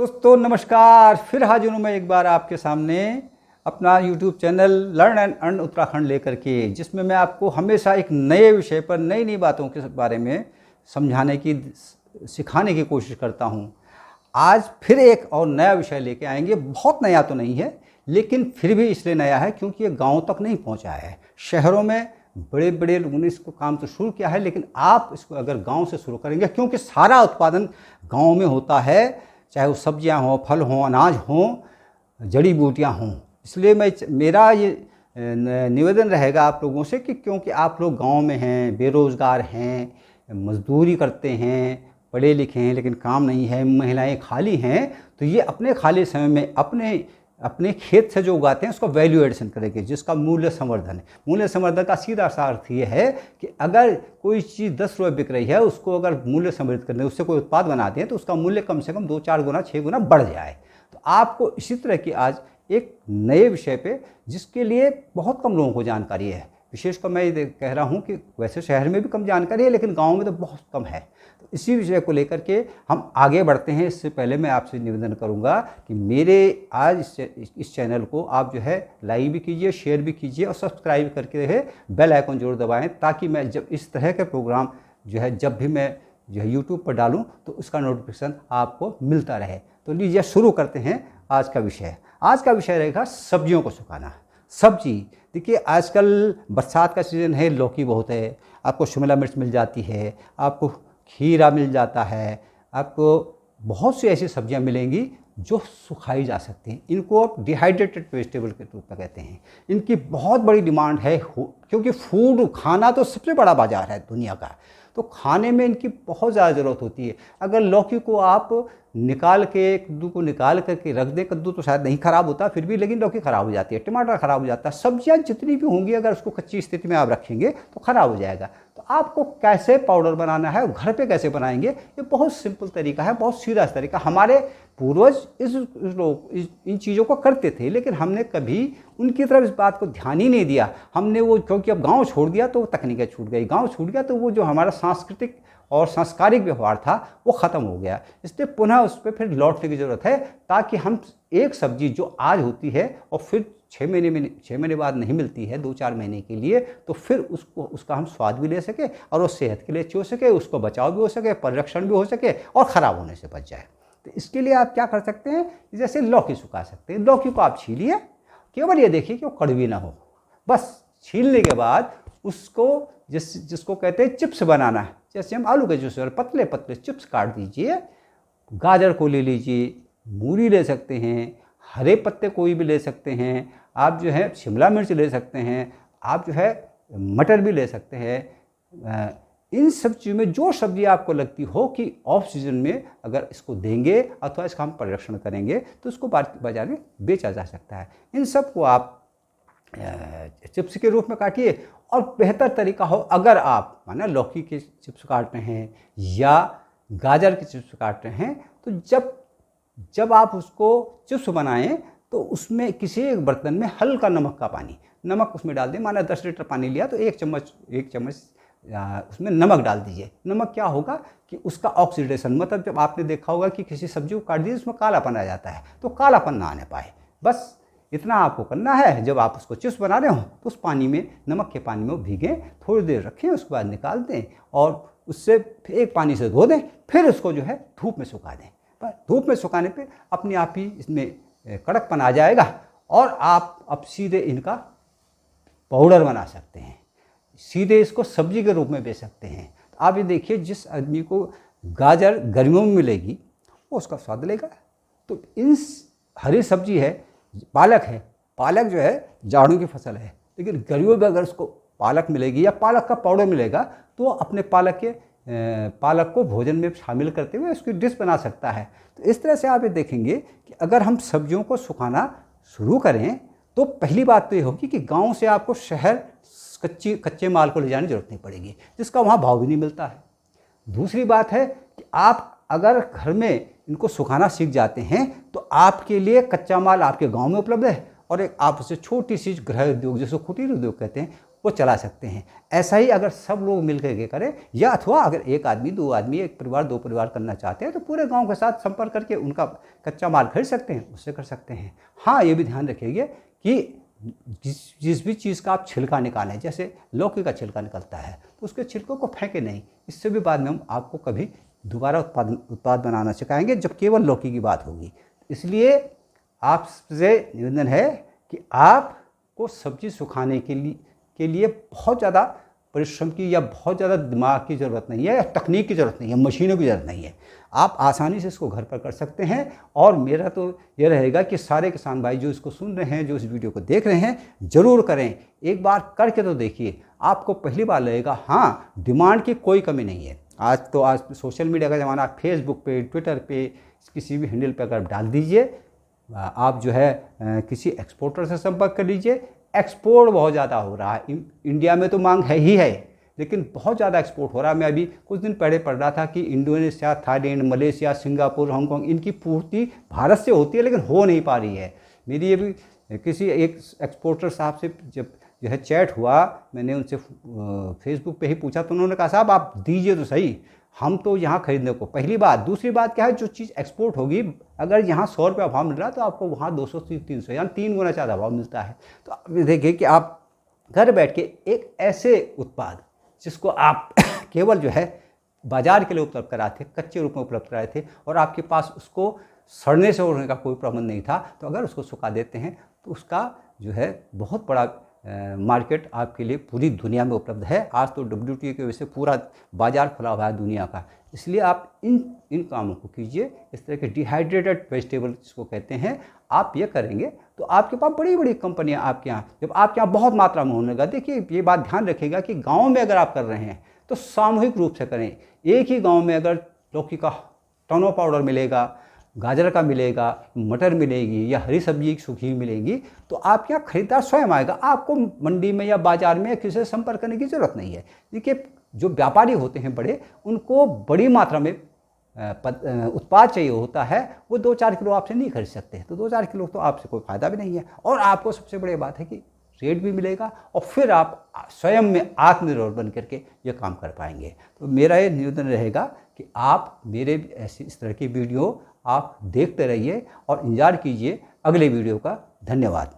दोस्तों नमस्कार। फिर हाजिर हूँ मैं एक बार आपके सामने अपना YouTube channel learn and earn Uttarakhand लेकर के, जिसमें मैं आपको हमेशा एक नए विषय पर नई नई बातों के बारे में समझाने की सिखाने की कोशिश करता हूँ। आज फिर एक और नया विषय लेके आएंगे। बहुत नया तो नहीं है, लेकिन फिर भी इसलिए नया है क्योंकि ये गाँव तक नहीं पहुँचा है। शहरों में बड़े बड़े लोगों ने इसको काम तो शुरू किया है, लेकिन आप इसको अगर गाँव से शुरू करेंगे, क्योंकि सारा उत्पादन गाँव में होता है, चाहे वो सब्जियां हों, फल हों, अनाज हों, जड़ी बूटियां हों। इसलिए मेरा ये निवेदन रहेगा आप लोगों से कि क्योंकि आप लोग गांव में हैं, बेरोज़गार हैं, मजदूरी करते हैं, पढ़े लिखे हैं लेकिन काम नहीं है, महिलाएं खाली हैं, तो ये अपने खाली समय में अपने खेत से जो उगाते हैं उसका वैल्यू एडिशन करेंगे, जिसका मूल्य संवर्धन है। मूल्य संवर्धन का सीधा सा अर्थ ये है कि अगर कोई चीज़ 10 रुपये बिक रही है, उसको अगर मूल्य संवर्धित करने उससे कोई उत्पाद बनाते हैं तो उसका मूल्य कम से कम 2-4 गुना 6 गुना बढ़ जाए। तो आपको इसी तरह की आज एक नए विषय पे, जिसके लिए बहुत कम लोगों को जानकारी है, विशेषकर मैं ये कह रहा हूँ कि वैसे शहर में भी कम जानकारी है लेकिन गाँव में तो बहुत कम है। तो इसी विषय को लेकर के हम आगे बढ़ते हैं। इससे पहले मैं आपसे निवेदन करूंगा कि मेरे आज इस चैनल को आप जो है लाइक भी कीजिए, शेयर भी कीजिए और सब्सक्राइब करके रहे बेल आइकन जरूर दबाएं, ताकि मैं जब इस तरह के प्रोग्राम जो है जब भी मैं जो है यूट्यूब पर डालूं तो उसका नोटिफिकेशन आपको मिलता रहे। तो लीजिए शुरू करते हैं आज का विषय। आज का विषय रहेगा सब्जियों को सुखाना। सब्जी देखिए, आजकल बरसात का सीज़न है, लौकी बहुत है, आपको शिमला मिर्च मिल जाती है, आपको खीरा मिल जाता है, आपको बहुत सी ऐसी सब्जियां मिलेंगी जो सुखाई जा सकती हैं। इनको आप डिहाइड्रेटेड वेजिटेबल के रूप में कहते हैं। इनकी बहुत बड़ी डिमांड है, क्योंकि खाना तो सबसे बड़ा बाजार है दुनिया का, तो खाने में इनकी बहुत ज़्यादा ज़रूरत होती है। अगर लौकी को आप निकाल के, कद्दू को निकाल करके रख दें, कद्दू तो शायद नहीं ख़राब होता फिर भी, लेकिन लौकी ख़राब हो जाती है, टमाटर ख़राब हो जाता है, सब्जियां जितनी भी होंगी अगर उसको कच्ची स्थिति में आप रखेंगे तो ख़राब हो जाएगा। तो आपको कैसे पाउडर बनाना है और घर पे कैसे बनाएंगे, ये बहुत सिंपल तरीका है, बहुत सीधा तरीका। हमारे पूर्वज इन चीज़ों को करते थे, लेकिन हमने कभी उनकी तरफ इस बात को ध्यान ही नहीं दिया। हमने वो, क्योंकि अब गाँव छोड़ दिया तो वो तकनीकें छूट गई, गाँव छूट गया तो वो जो हमारा सांस्कृतिक और सांस्कारिक व्यवहार था वो ख़त्म हो गया। इसलिए पुनः उस पर फिर लौटने की ज़रूरत है, ताकि हम एक सब्जी जो आज होती है और फिर 6 महीने बाद नहीं मिलती है, 2-4 महीने के लिए, तो फिर उसका हम स्वाद भी ले सके और वो सेहत के लिए अच्छी हो सके, उसको बचाव भी हो सके, परिरक्षण भी हो सके और ख़राब होने से बच जाए। तो इसके लिए आप क्या कर सकते हैं, जैसे लौकी सुखा सकते हैं। लौकी को आप छीलिए, केवल ये देखिए कि वो कड़वी ना हो। बस छीलने के बाद उसको जिसको कहते हैं चिप्स बनाना है, जैसे हम आलू के जूस और पतले पतले चिप्स काट दीजिए। गाजर को ले लीजिए, मूली ले सकते हैं, हरे पत्ते कोई भी ले सकते हैं, आप जो है शिमला मिर्च ले सकते हैं, आप जो है मटर भी ले सकते हैं। इन सब चीज़ों में जो सब्जी आपको लगती हो कि ऑफ सीजन में अगर इसको देंगे अथवा इसका हम परिरक्षण करेंगे तो उसको बाजार में बेचा जा सकता है। इन सब को आप चिप्स के रूप में काटिए। और बेहतर तरीका हो, अगर आप माना लौकी के चिप्स काट रहे हैं या गाजर के चिप्स काट रहे हैं, तो जब आप उसको चिप्स बनाएं तो उसमें किसी एक बर्तन में हल्का नमक उसमें डाल दें। माना 10 लीटर पानी लिया तो एक चम्मच उसमें नमक डाल दीजिए। नमक क्या होगा कि उसका ऑक्सीडेशन, मतलब जब आपने देखा होगा कि किसी सब्जी को काट दीजिए उसमें कालापन आ जाता है, तो कालापन ना आने पाए, बस इतना आपको करना है। जब आप उसको चिप्स बना रहे हो तो उस पानी में, नमक के पानी में वो भीगें, थोड़ी देर रखें, उसके बाद निकाल दें और उससे फिर एक पानी से धो दें, फिर उसको जो है धूप में सुखा दें। पर धूप में सुखाने पे अपने आप ही इसमें कड़कपन आ जाएगा और आप अब सीधे इनका पाउडर बना सकते हैं, सीधे इसको सब्जी के रूप में बेच सकते हैं। तो आप ये देखिए, जिस आदमी को गाजर गर्मियों में मिलेगी वो उसका स्वाद लेगा। तो इन हरी सब्जी है, पालक है, पालक जो है जाड़ों की फसल है, लेकिन गर्मियों में अगर उसको पालक मिलेगी या पालक का पाउडर मिलेगा तो अपने पालक को भोजन में शामिल करते हुए उसकी डिश बना सकता है। तो इस तरह से आप ये देखेंगे कि अगर हम सब्जियों को सुखाना शुरू करें तो पहली बात तो ये होगी कि गांव से आपको शहर कच्चे माल को ले जाने की जरूरत नहीं पड़ेगी, जिसका वहाँ भाव भी नहीं मिलता है। दूसरी बात है कि आप अगर घर में इनको सुखाना सीख जाते हैं तो आपके लिए कच्चा माल आपके गांव में उपलब्ध है और एक आप उसे छोटी सी गृह उद्योग, जिसको कुटीर उद्योग कहते हैं, वो चला सकते हैं। ऐसा ही अगर सब लोग मिल करके करें, या अथवा अगर एक आदमी, दो आदमी, एक परिवार, दो परिवार करना चाहते हैं तो पूरे गांव के साथ संपर्क करके उनका कच्चा माल खरीद सकते हैं, उससे कर सकते हैं। हाँ, ये भी ध्यान रखिए कि जिस भी चीज़ का आप छिलका निकालें, जैसे लौकी का छिलका निकलता है तो उसके छिलकों को फेंके नहीं, इससे भी बाद में हम आपको कभी दोबारा उत्पाद बनाना सिखाएंगे जब केवल लौकी की बात होगी। इसलिए आपसे निवेदन है कि आपको सब्जी सुखाने के लिए बहुत ज़्यादा परिश्रम की या बहुत ज़्यादा दिमाग की ज़रूरत नहीं है, या तकनीक की ज़रूरत नहीं है, मशीनों की ज़रूरत नहीं है। आप आसानी से इसको घर पर कर सकते हैं। और मेरा तो ये रहेगा कि सारे किसान भाई जो इसको सुन रहे हैं, जो इस वीडियो को देख रहे हैं, ज़रूर करें। एक बार करके तो देखिए, आपको पहली बार लगेगा हाँ डिमांड की कोई कमी नहीं है। आज सोशल मीडिया का ज़माना, फेसबुक पे, ट्विटर पे, किसी भी हैंडल पे अगर डाल दीजिए, आप जो है किसी एक्सपोर्टर से संपर्क कर लीजिए। एक्सपोर्ट बहुत ज़्यादा हो रहा है, इंडिया में तो मांग है ही है, लेकिन बहुत ज़्यादा एक्सपोर्ट हो रहा है। मैं अभी कुछ दिन पहले पढ़ रहा था कि Indonesia, Thailand, Malaysia, Singapore, Hong Kong, इनकी पूर्ति भारत से होती है लेकिन हो नहीं पा रही है। मेरी ये भी किसी एक एक्सपोर्टर साहब से जब जो है चैट हुआ, मैंने उनसे फेसबुक पे ही पूछा तो उन्होंने कहा साहब आप दीजिए तो सही, हम तो यहाँ खरीदने को। पहली बात। दूसरी बात क्या है, जो चीज़ एक्सपोर्ट होगी, अगर यहाँ 100 रुपये भाव मिल रहा है तो आपको वहाँ 200-300 यानी 3 गुना ज़्यादा भाव मिलता है। तो आप देखिए कि आप घर बैठ के एक ऐसे उत्पाद जिसको आप केवल जो है बाजार के लिए उपलब्ध कराए थे, कच्चे रूप में उपलब्ध कराए थे, और आपके पास उसको सड़ने से उड़ने का कोई प्रबंध नहीं था, तो अगर उसको सुखा देते हैं तो उसका जो है बहुत बड़ा मार्केट आपके लिए पूरी दुनिया में उपलब्ध है। आज तो WTO की वजह से पूरा बाजार खुला हुआ है दुनिया का। इसलिए आप इन कामों को कीजिए। इस तरह के डिहाइड्रेटेड वेजिटेबल जिसको कहते हैं, आप ये करेंगे तो आपके पास बड़ी बड़ी कंपनियां आपके यहाँ, जब आपके यहाँ बहुत मात्रा में होने लगा। देखिए ये बात ध्यान रखिएगा कि गाँव में अगर आप कर रहे हैं तो सामूहिक रूप से करें। एक ही गाँव में अगर लौकी का टोनो पाउडर मिलेगा, गाजर का मिलेगा, मटर मिलेगी, या हरी सब्जी सूखी मिलेगी, तो आपके यहाँ खरीदार स्वयं आएगा। आपको मंडी में या बाजार में किसी से संपर्क करने की ज़रूरत नहीं है। देखिए जो व्यापारी होते हैं बड़े, उनको बड़ी मात्रा में उत्पाद चाहिए होता है, वो 2-4 किलो आपसे नहीं खरीद सकते। तो 2-4 किलो तो आपसे कोई फ़ायदा भी नहीं है, और आपको सबसे बड़ी बात है कि रेट भी मिलेगा, और फिर आप स्वयं में आत्मनिर्भर बन करके ये काम कर पाएंगे। तो मेरा ये निवेदन रहेगा कि आप मेरे ऐसी इस तरह की वीडियो आप देखते रहिए और इंतजार कीजिए अगले वीडियो का। धन्यवाद।